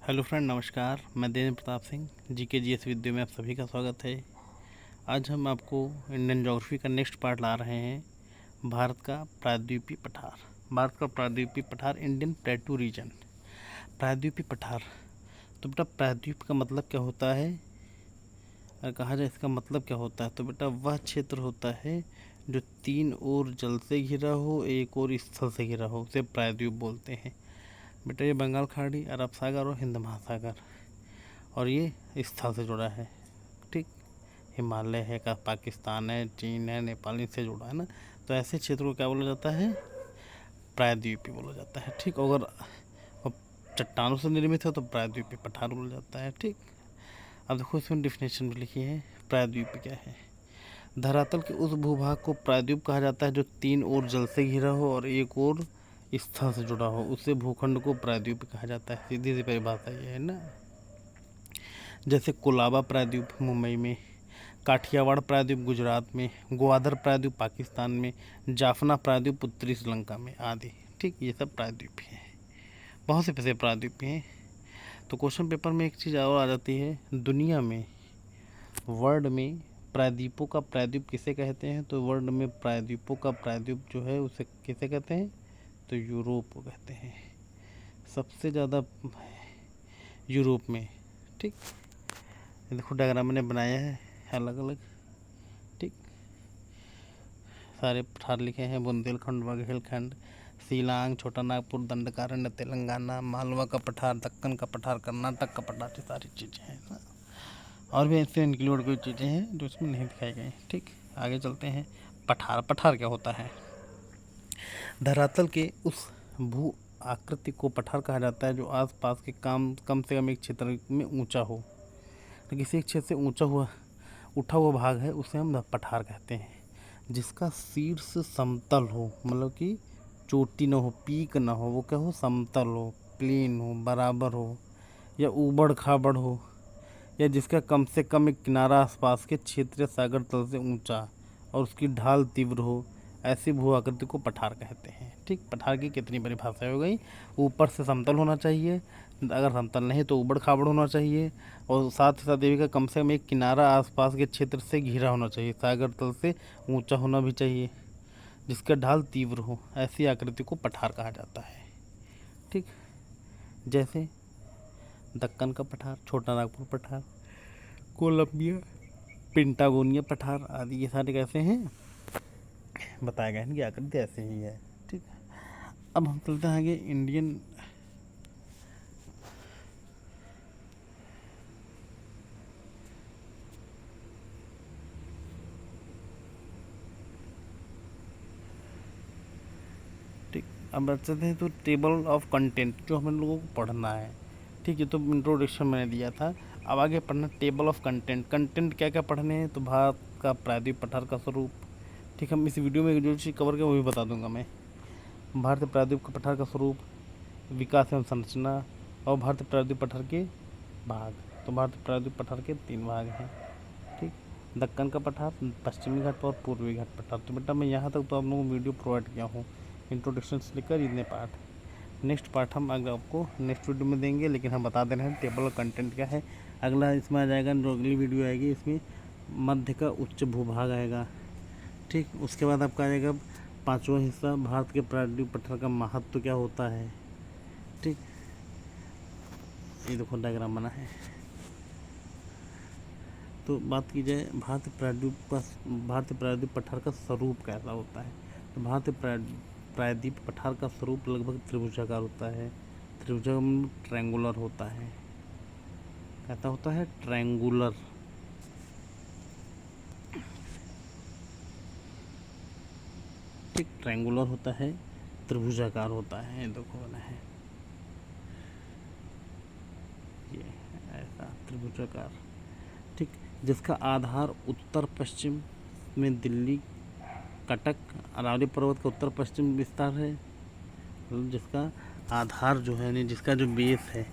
Hello friend, नमस्कार। मैं Devendra Pratap Singh GK GS विद्या में आप सभी का स्वागत है। आज हम आपको इंडियन ज्योग्राफी का नेक्स्ट पार्ट ला रहे हैं। भारत का प्रायद्वीपीय पठार। भारत का प्रायद्वीपीय पठार, इंडियन प्लेटू रीजन। प्रायद्वीपीय पठार, तो बेटा प्रायद्वीप का मतलब क्या होता है? अगर कहा जाए इसका मतलब क्या होता है, तो बेटा वह क्षेत्र होता है जो तीन ओर जल से घिरा हो, एक और स्थल से घिरा हो, उसे प्रायद्वीप बोलते हैं। बेटा ये बंगाल खाड़ी, अरब सागर और हिंद महासागर, और ये स्थल से जुड़ा है। ठीक, हिमालय है, का पाकिस्तान है, चीन है, नेपाल, इनसे जुड़ा है ना। तो ऐसे क्षेत्र को क्या बोला जाता है? प्रायद्वीपीय बोला जाता है। ठीक, अगर चट्टानों से निर्मित है तो प्रायद्वीपीय पठार बोला जाता है। ठीक, अब देखो इसमें डिफिनेशन भी लिखी है। प्रायद्वीप क्या है? धरातल के उस भूभाग को प्रायद्वीप कहा जाता है जो तीन ओर जल से घिरा हो और एक ओर स्थल से जुड़ा हो, उसे भूखंड को प्रायद्वीप कहा जाता है। सीधी सी परिभाषा ये है ना। जैसे कोलाबा प्रायद्वीप मुंबई में, काठियावाड़ प्रायद्वीप गुजरात में, ग्वादर प्रायद्वीप पाकिस्तान में, जाफना प्रायद्वीप उत्तरी श्रीलंका में आदि। ठीक, ये सब प्रायद्वीप हैं। बहुत से पैसे प्रायद्वीप हैं। तो क्वेश्चन पेपर में एक चीज़ और आ जाती है, दुनिया में, वर्ल्ड में प्रायद्वीपों का प्रायद्वीप किसे कहते हैं? तो वर्ल्ड में प्रायद्वीपों का प्रायद्वीप जो है उसे किसे कहते हैं? तो यूरोप को कहते हैं। सबसे ज़्यादा यूरोप में। ठीक, देखो डायग्राम मैंने बनाया है अलग अलग। ठीक, सारे पठार लिखे हैं। बुंदेलखंड, बघेलखंड, शिलांग, छोटा नागपुर, दंडकारण्य तेलंगाना, मालवा का पठार, दक्कन का पठार, कर्नाटक का पठार, ये सारी चीज़ें हैं ना। और भी ऐसे इंक्लूड कोई चीज़ें हैं जो इसमें नहीं दिखाई गई। ठीक, आगे चलते हैं। पठार, पठार क्या होता है? धरातल के उस भू आकृति को पठार कहा जाता है जो आसपास के कम से कम एक क्षेत्र में ऊंचा हो। तो किसी एक क्षेत्र से उठा हुआ भाग है, उसे हम पठार कहते हैं। जिसका शीर्ष समतल हो, मतलब कि चोटी ना हो, पीक ना हो, वो क्या हो? समतल हो, प्लेन हो, बराबर हो, या ऊबड़ खाबड़ हो, या जिसका कम से कम एक किनारा आसपास के क्षेत्र या सागर तल से ऊंचा और उसकी ढाल तीव्र हो, ऐसी भू आकृति को पठार कहते हैं। ठीक, पठार की कितनी परिभाषाएं हो गई? ऊपर से समतल होना चाहिए, अगर समतल नहीं तो ऊबड़ खाबड़ होना चाहिए, और साथ ही साथ देवी का कम से कम एक किनारा आसपास के क्षेत्र से घिरा होना चाहिए, सागर तल से ऊंचा होना भी चाहिए, जिसका ढाल तीव्र हो, ऐसी आकृति को पठार कहा जाता है। ठीक, जैसे दक्कन का पठार, छोटा नागपुर पठार, कोलंबिया, पेंटागोनिया पठार आदि, ये सारे कैसे हैं? बताया गया है, इनकी आकृति ऐसे ही है। ठीक, अब हम चलते हैं आगे। इंडियन ठीक, अब चलते हैं तो टेबल ऑफ कंटेंट जो हम लोगों को पढ़ना है। ठीक है, तो इंट्रोडक्शन मैंने दिया था, अब आगे पढ़ना टेबल ऑफ कंटेंट। कंटेंट क्या क्या पढ़ने हैं? तो भारत का प्रायद्वीप पठार का स्वरूप। ठीक, हम इस वीडियो में जो चीज़ कवर किया वो भी बता दूंगा मैं। भारतीय प्रायद्वीप का पठार का स्वरूप, विकास एवं संरचना, और भारतीय प्रायद्वीप पठार के भाग। तो भारतीय प्रायद्वीप पठार के 3 भाग हैं। ठीक, दक्कन का पठार, पश्चिमी घाट और पूर्वी घाट पठार। तो बेटा मैं यहाँ तक तो आप लोगों को वीडियो प्रोवाइड किया हूँ, इंट्रोडक्शन से लेकर इतने पार्ट। नेक्स्ट पार्ट हम अगर आपको नेक्स्ट वीडियो में देंगे, लेकिन हम बता दे रहे हैं टेबल और कंटेंट क्या है। अगला इसमें आ जाएगा, जो अगली वीडियो आएगी इसमें मध्य का उच्च भूभाग आएगा। ठीक, उसके बाद आपका आ जाएगा 5वां हिस्सा, भारत के प्रायद्वीप पठार का महत्व क्या होता है। ठीक, ये देखो डायग्राम बना है। तो बात की जाए भारतीय प्रायद्वीप पठार का स्वरूप कैसा होता है, तो भारतीय प्रायद्वीप पठार का स्वरूप लगभग त्रिभुजाकार होता है। ट्रायंगुलर होता है। कैसा होता है? ट्रायंगुलर। ठीक, ट्रायंगुलर होता है, त्रिभुजाकार होता है। देखो बना है ये ऐसा त्रिभुजाकार। ठीक, जिसका आधार उत्तर पश्चिम में दिल्ली, कटक, अरावली पर्वत का उत्तर पश्चिम विस्तार है। मतलब जिसका आधार जो है, यानी जिसका जो बेस है,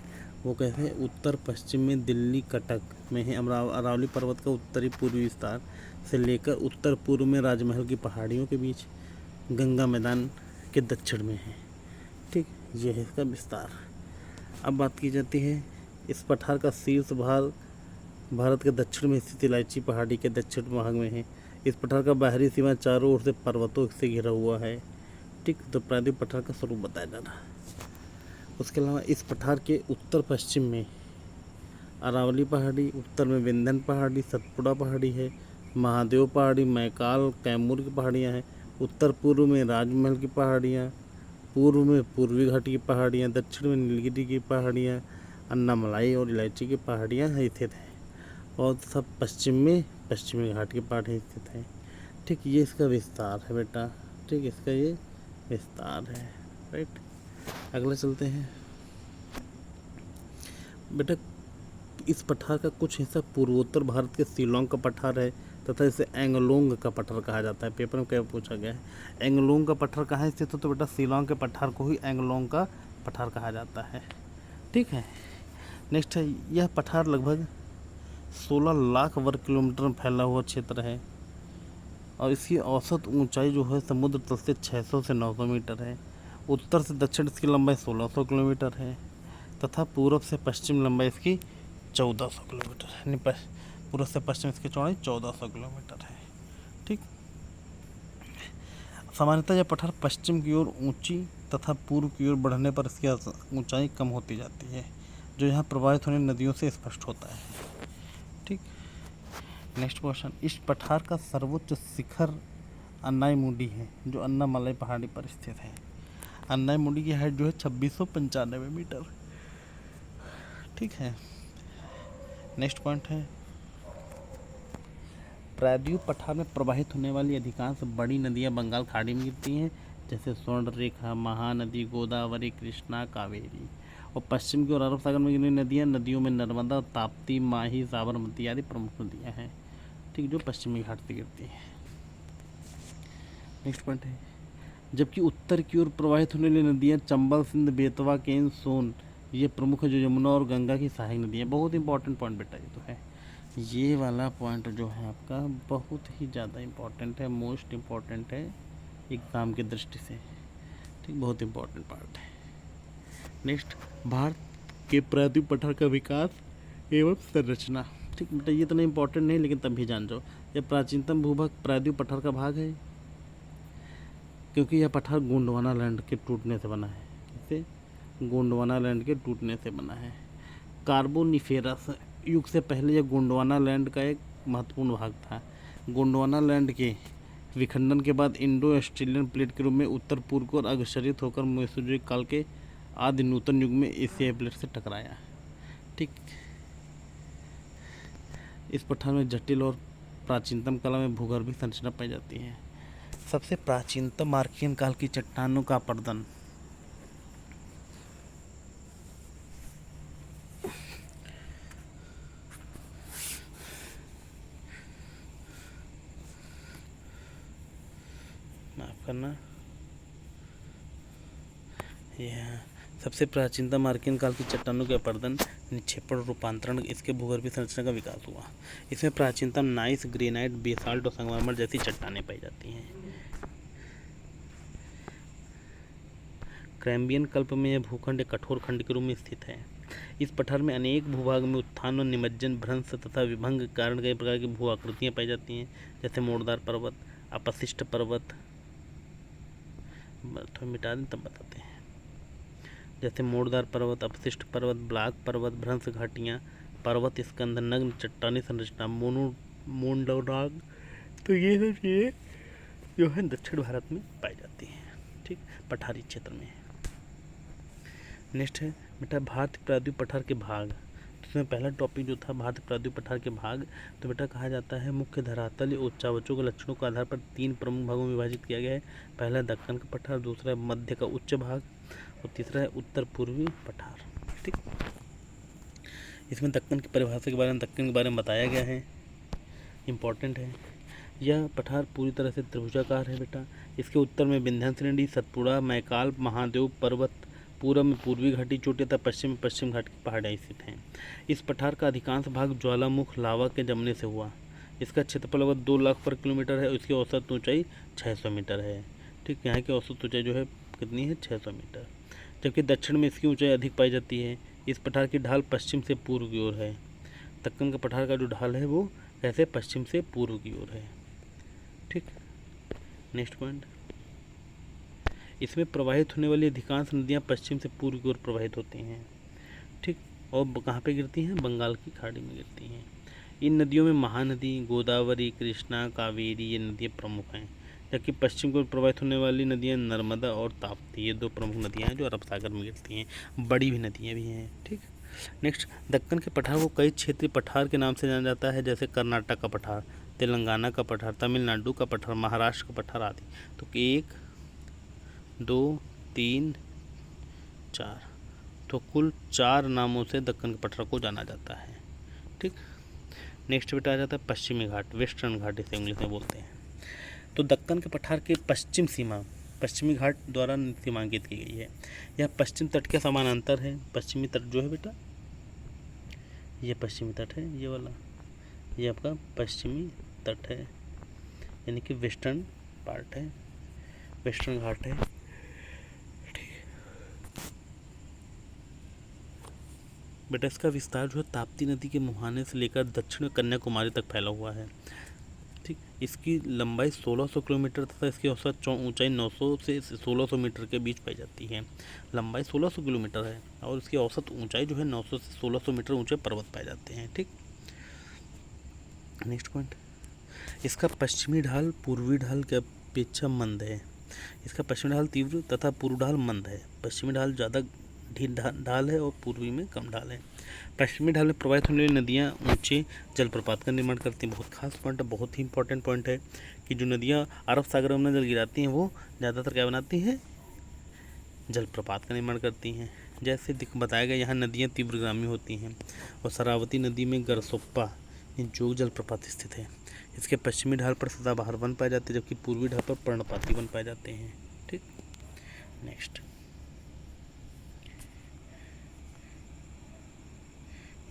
वो कैसे है? उत्तर पश्चिम में दिल्ली, कटक में है। अरावली पर्वत का उत्तरी पूर्वी विस्तार से लेकर उत्तर पूर्व में राजमहल की पहाड़ियों के बीच गंगा मैदान के दक्षिण में है। ठीक, ये है इसका विस्तार। अब बात की जाती है इस पठार का शीर्ष भाग भारत के दक्षिण में स्थित इलायची पहाड़ी के दक्षिण भाग में है। इस पठार का बाहरी सीमा चारों ओर से पर्वतों से घिरा हुआ है। ठीक, तो प्रायद्वीप पठार का स्वरूप बताया जा रहा है। उसके अलावा इस पठार के उत्तर पश्चिम में अरावली पहाड़ी, उत्तर में विंध्यन पहाड़ी, सतपुड़ा पहाड़ी है, महादेव पहाड़ी, मैकाल, कैमूर की पहाड़ियाँ हैं। उत्तर पूर्व में राजमहल की पहाड़ियाँ, पूर्व में पूर्वी घाटी की पहाड़ियाँ, दक्षिण में नीलगिरी की पहाड़ियाँ, अन्नामलाई और इलायची की पहाड़ियाँ स्थित हैं। और सब पश्चिम में पश्चिमी घाट की पहाड़ियाँ स्थित हैं। ठीक, ये इसका विस्तार है बेटा। ठीक, इसका ये विस्तार है। राइट, अगले चलते हैं बेटा। इस पठार का कुछ हिस्सा पूर्वोत्तर भारत के शिलोंग का पठार है तथा इसे एंगलोंग का पठार कहा जाता है। पेपर में क्या पूछा गया है, एंगलोंग का पठार कहाँ स्थित है, तो बेटा शिलोंग के पठार को ही एंगलोंग का पठार कहा जाता है। ठीक है, नेक्स्ट है, यह पठार लगभग 16 लाख वर्ग किलोमीटर में फैला हुआ क्षेत्र है और इसकी औसत ऊंचाई जो है समुद्र तल से 600 से 900 मीटर है। उत्तर से दक्षिण इसकी लंबाई 1600 किलोमीटर है तथा पूर्व से पश्चिम लंबाई इसकी 1400 किलोमीटर है। यानी पूर्व से पश्चिम इसकी चौड़ाई 1400 किलोमीटर है। ठीक, सामान्यतः यह पठार पश्चिम की ओर ऊंची तथा पूर्व की ओर बढ़ने पर इसकी ऊंचाई कम होती जाती है, जो यहाँ प्रवाहित होने नदियों से स्पष्ट होता है। ठीक, नेक्स्ट क्वेश्चन, इस पठार का सर्वोच्च शिखर अन्नाईमुडी है, जो अन्नामलाई पहाड़ी पर स्थित है। अन्नाईमुडी की हाइट जो है 2695 मीटर। ठीक है, नेक्स्ट पॉइंट है, प्रायद्वीप पठार में प्रवाहित होने वाली अधिकांश बड़ी नदियां बंगाल खाड़ी में गिरती हैं, जैसे स्वर्णरेखा, महानदी, गोदावरी, कृष्णा, कावेरी। और पश्चिम की ओर अरब सागर में गिरने नदियों में नर्मदा, ताप्ती, माही, साबरमती आदि प्रमुख नदियां हैं। ठीक, जो पश्चिमी घाट से गिरती हैं। नेक्स्ट पॉइंट है, जबकि उत्तर की ओर प्रवाहित होने वाली नदियाँ चंबल, सिंध, बेतवा, केन, सोन ये प्रमुख है, जो यमुना और गंगा की सहायक नदियाँ। बहुत इंपॉर्टेंट पॉइंट बेटा ये तो है। ये वाला पॉइंट जो है आपका बहुत ही ज़्यादा इम्पोर्टेंट है, मोस्ट इम्पॉर्टेंट है एग्ज़ाम की दृष्टि से। ठीक, बहुत इम्पोर्टेंट पार्ट है। नेक्स्ट, भारत के प्रायद्वीप पठार का विकास एवं संरचना। ठीक बेटा, ये तो नहीं इम्पोर्टेंट नहीं, लेकिन तब भी जान जाओ, यह प्राचीनतम भूभाग प्रायद्वीप पठार का भाग है, क्योंकि यह पठार गोंडवाना लैंड के टूटने से बना है। इसे गोंडवाना लैंड के टूटने से बना है। कार्बोनिफेरस युग से पहले यह गोंडवाना लैंड का एक महत्वपूर्ण भाग था। गोंडवाना लैंड के विखंडन के बाद इंडो ऑस्ट्रेलियन प्लेट के रूप में उत्तर पूर्व को अग्रसरित होकर मेसोजोइक काल के आदि नूतन युग में एशियाई प्लेट से टकराया। ठीक, इस पठार में जटिल और प्राचीनतम कला में भूगर्भीय संरचना पाई जाती है। सबसे प्राचीनतम आर्कियन काल की चट्टानों का अपर्दन। माफ करना, यह सबसे प्राचीनतम आर्कियन काल की चट्टानों के अपर्दन, निक्षेपण, रूपांतरण, इसके भूगर्भीय संरचना का विकास हुआ। इसमें प्राचीनतम नाइस, ग्रेनाइट, बेसाल्ट और संगमरमर जैसी चट्टानें पाई जाती हैं। कैम्बियन कल्प में यह भूखंड एक कठोर खंड के रूप में स्थित है। इस पठार में अनेक भूभाग में उत्थान और निमज्जन, भ्रंश तथा विभंग के कारण कई प्रकार की भू आकृतियाँ पाई जाती हैं, जैसे मोड़दार पर्वत, अपशिष्ट पर्वत। थोड़ा मिटा दें तब बताते हैं। जैसे मोड़दार पर्वत, अपशिष्ट पर्वत, ब्लॉक पर्वत, भ्रंश घाटियाँ, पर्वत स्कंध, नग्न चट्टानी संरचना, मोंडोनाग। तो ये सब चीज़ें जो है दक्षिण भारत में पाई जाती हैं। ठीक, पठारी क्षेत्र में। नेक्स्ट है बेटा भारतीय प्रायद्वीप पठार के भाग। तो इसमें पहला टॉपिक जो था भारतीय प्रायद्वीप पठार के भाग, तो बेटा कहा जाता है मुख्य धरातल उच्चावचों के लक्षणों के आधार पर 3 प्रमुख भागों में विभाजित किया गया है। पहला दक्कन का पठार, दूसरा है मध्य का उच्च भाग और तीसरा है उत्तर पूर्वी पठार। ठीक, इसमें दक्कन की परिभाषा के बारे में, दक्कन के बारे में बताया गया है, इम्पॉर्टेंट है। यह पठार पूरी तरह से त्रिभुजाकार है बेटा। इसके उत्तर में विंध्य श्रेणी, सतपुड़ा, मैकाल, महादेव पर्वत, पूर्व में पूर्वी घाटी चोटी तथा पश्चिम में पश्चिम घाट की पहाड़ियाँ स्थित हैं। इस पठार का अधिकांश भाग ज्वालामुख लावा के जमने से हुआ। इसका क्षेत्रफल लगभग 2 लाख वर्ग किलोमीटर है और इसकी औसत ऊंचाई 600 मीटर है। ठीक, यहाँ की औसत ऊंचाई जो है कितनी है, 600 मीटर। जबकि दक्षिण में इसकी ऊंचाई अधिक पाई जाती है। इस पठार की ढाल पश्चिम से पूर्व की ओर है। दक्कन का पठार का जो ढाल है वो कैसे पश्चिम से पूर्व की ओर है। ठीक, नेक्स्ट पॉइंट, इसमें प्रवाहित होने वाली अधिकांश नदियाँ पश्चिम से पूर्व की ओर प्रवाहित होती हैं। ठीक, और कहाँ पे गिरती हैं? बंगाल की खाड़ी में गिरती हैं। इन नदियों में महानदी, गोदावरी, कृष्णा, कावेरी ये नदियाँ प्रमुख हैं, जबकि पश्चिम की ओर प्रवाहित होने वाली नदियाँ नर्मदा और ताप्ती ये दो प्रमुख नदियाँ हैं जो अरब सागर में गिरती हैं। बड़ी भी नदियाँ भी हैं। ठीक, नेक्स्ट, दक्कन के पठार को कई क्षेत्रीय पठार के नाम से जाना जाता है, जैसे कर्नाटक का पठार, तेलंगाना का पठार, तमिलनाडु का पठार, महाराष्ट्र का पठार आदि। तो 1 2 3 4, तो कुल 4 नामों से दक्कन के पठार को जाना जाता है। ठीक, नेक्स्ट बेटा आ जाता है पश्चिमी घाट, वेस्टर्न घाट इसे इंग्लिश में बोलते हैं। तो दक्कन के पठार की पश्चिम सीमा पश्चिमी घाट द्वारा सीमांकित की गई है। यह पश्चिम तट के समानांतर है। पश्चिमी तट जो है बेटा, ये पश्चिमी तट है, ये वाला, ये आपका पश्चिमी तट है, यानी कि वेस्टर्न पार्ट है, वेस्टर्न घाट है। बेटा इसका विस्तार जो है ताप्ती नदी के मुहाने से लेकर दक्षिण में कन्याकुमारी तक फैला हुआ है। ठीक, इसकी लंबाई 1600 किलोमीटर तथा इसकी औसत ऊंचाई 900 से 1600 मीटर के बीच पाई जाती है। लंबाई 1600 किलोमीटर है और इसकी औसत ऊंचाई जो है 900 से 1600 मीटर ऊंचे पर्वत पाए जाते हैं। ठीक, नेक्स्ट पॉइंट, इसका पश्चिमी ढाल पूर्वी ढाल की अपेक्षा मंद है। इसका पश्चिमी ढाल तीव्र तथा पूर्व ढाल मंद है। पश्चिमी ढाल ज़्यादा ढाल है और पूर्वी में कम ढाल है। पश्चिमी ढाल में प्रवाहित होने वाली नदियाँ ऊंचे जलप्रपात का निर्माण करती हैं। बहुत खास पॉइंट है, बहुत ही इंपॉर्टेंट पॉइंट है कि जो नदियाँ अरब सागर में जल गिराती हैं वो ज़्यादातर क्या बनाती हैं? जलप्रपात का निर्माण करती हैं। जैसे बताया गया, यहाँ नदियाँ तीव्रगामी होती हैं और शरावती नदी में गरसोप्पा जोग जलप्रपात स्थित है। इसके पश्चिमी ढाल पर सदाबहार वन पाए जाते हैं, जबकि पूर्वी ढाल पर पर्णपाती वन पाए जाते हैं। ठीक, नेक्स्ट,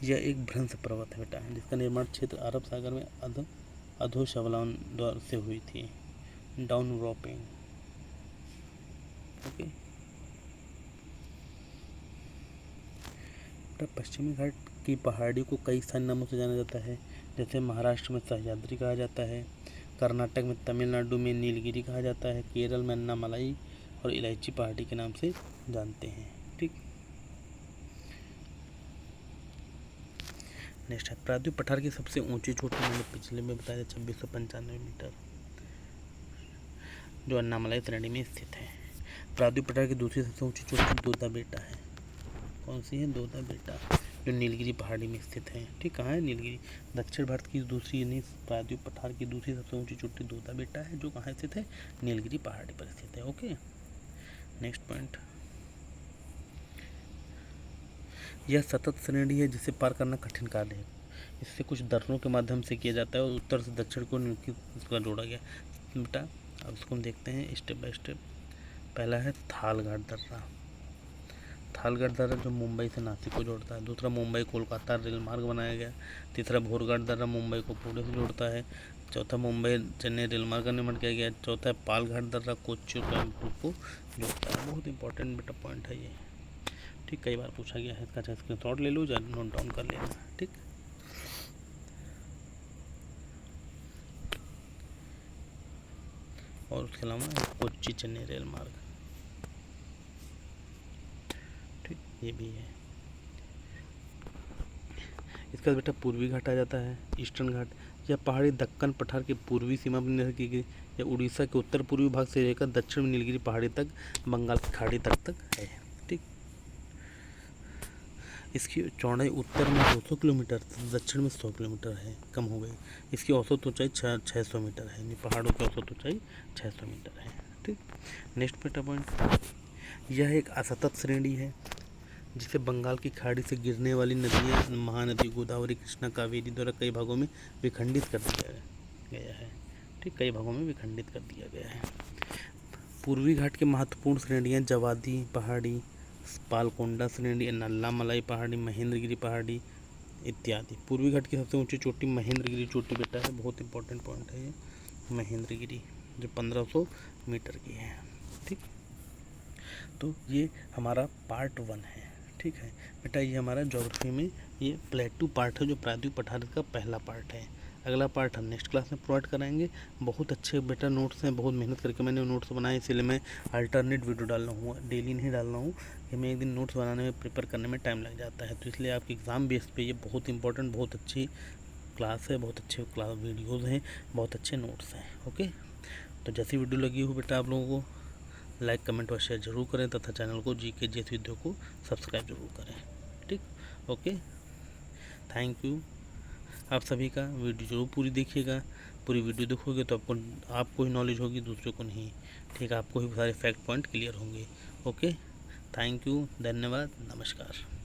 यह एक भ्रंश पर्वत है बेटा, जिसका निर्माण क्षेत्र अरब सागर में अधोशवलान द्वारा से हुई थी, डाउन रॉपिंग। ओके, पश्चिमी घाट की पहाड़ी को कई स्थानीय नामों से जाना जाता है, जैसे महाराष्ट्र में सह्याद्री कहा जाता है, कर्नाटक में, तमिलनाडु में नीलगिरी कहा जाता है, केरल में अन्नामलाई और इलायची पहाड़ी के नाम से जानते हैं। ठीक, नेक्स्ट है प्रायद्वीप पठार की सबसे ऊंची चोटी, मैंने पिछले में बताया 2695 मीटर, जो अन्नामलाई श्रेणी में स्थित है। प्रायद्वीप पठार की दूसरी सबसे ऊंची चोटी दोदा बेटा है। कौन सी है? दोदा बेटा, जो नीलगिरी पहाड़ी में स्थित है। ठीक, कहाँ है? नीलगिरी। दक्षिण भारत की दूसरी यानी प्रायद्वीप पठार की दूसरी सबसे ऊंची चोटी दोदा बेटा है, जो कहाँ स्थित है? नीलगिरी पहाड़ी पर स्थित है। ओके, नेक्स्ट पॉइंट, यह सतत श्रेणी है जिसे पार करना कठिन कार्य है। इससे कुछ दर्रों के माध्यम से किया जाता है और उत्तर से दक्षिण को इसका जोड़ा गया बेटा। अब इसको हम देखते हैं स्टेप बाय स्टेप। पहला है थालघाट दर्रा। थालघाट दर्रा जो मुंबई से नासिक को जोड़ता है। दूसरा, मुंबई कोलकाता रेल मार्ग बनाया गया। तीसरा, भोरघाट दर्रा मुंबई को पुणे से जोड़ता है। चौथा, मुंबई चेन्नई रेल मार्ग का निर्माण किया गया। चौथा, पालघाट दर्रा कोच्चि और कोयम्बटूर को जोड़ता है। बहुत इंपॉर्टेंट बेटा पॉइंट है ये। ठीक, कई बार पूछा गया है, इसका स्क्रीनशॉट ले लो या नोट डाउन कर लेना। ठीक, और उसके अलावा कोच्चि चेन्नई रेल मार्ग, ठीक, ये भी है। इसका बेटा पूर्वी घाट आ जाता है, ईस्टर्न घाट। यह पहाड़ी दक्कन पठार की पूर्वी सीमा पर निर्भर की गई। यह उड़ीसा के उत्तर पूर्वी भाग से लेकर दक्षिण में नीलगिरी पहाड़ी तक, बंगाल की खाड़ी तक है। ठीक, इसकी चौड़ाई उत्तर में 200 किलोमीटर, दक्षिण में 100 किलोमीटर है, कम हो गई। इसकी औसत ऊंचाई 600 मीटर है, यानी पहाड़ों की औसत ऊंचाई 600 मीटर है। ठीक, नेक्स्ट बेटा पॉइंट, यह एक असतत श्रेणी है जिसे बंगाल की खाड़ी से गिरने वाली नदियाँ महानदी गोदावरी, कृष्णा, कावेरी द्वारा कई भागों में विखंडित कर दिया गया है। ठीक, कई भागों में विखंडित कर दिया गया है। पूर्वी घाट की महत्वपूर्ण श्रेणियाँ जवादी पहाड़ी, पालकोंडा श्रेणी, नल्लामलाई पहाड़ी, महेंद्रगिरी पहाड़ी इत्यादि। पूर्वी घाट की सबसे ऊंची चोटी महेंद्रगिरी चोटी बेटा है, बहुत इंपॉर्टेंट पॉइंट है ये महेंद्रगिरी, जो 1500 मीटर की है। ठीक, तो ये हमारा पार्ट 1 है। ठीक है बेटा, ये हमारा ज्योग्राफी में ये प्लेटू पार्ट है जो प्रायद्वीप पठार का पहला पार्ट है। अगला पार्ट हम नेक्स्ट क्लास में प्रोवाइड कराएंगे। बहुत अच्छे बेटा नोट्स हैं, बहुत मेहनत करके मैंने नोट्स बनाए, इसलिए मैं अल्टरनेट वीडियो डाल रहा हूँ, डेली नहीं डाल रहा हूँ कि मैं एक दिन नोट्स बनाने में प्रिपेयर करने में टाइम लग जाता है। तो इसलिए आपके एग्ज़ाम बेस पे ये बहुत इंपॉर्टेंट, बहुत अच्छी क्लास है, बहुत अच्छे क्लास वीडियोज़ हैं, बहुत अच्छे नोट्स हैं। ओके, तो जैसी वीडियो लगी हो बेटा आप लोगों को लाइक कमेंट और शेयर जरूर करें तथा चैनल को जीके जीएस वीडियो को सब्सक्राइब जरूर करें। ठीक, ओके, थैंक यू। आप सभी का वीडियो जरूर पूरी देखिएगा। पूरी वीडियो देखोगे तो आपको ही नॉलेज होगी, दूसरे को नहीं। ठीक है, आपको ही सारे फैक्ट पॉइंट क्लियर होंगे। ओके, थैंक यू, धन्यवाद, नमस्कार।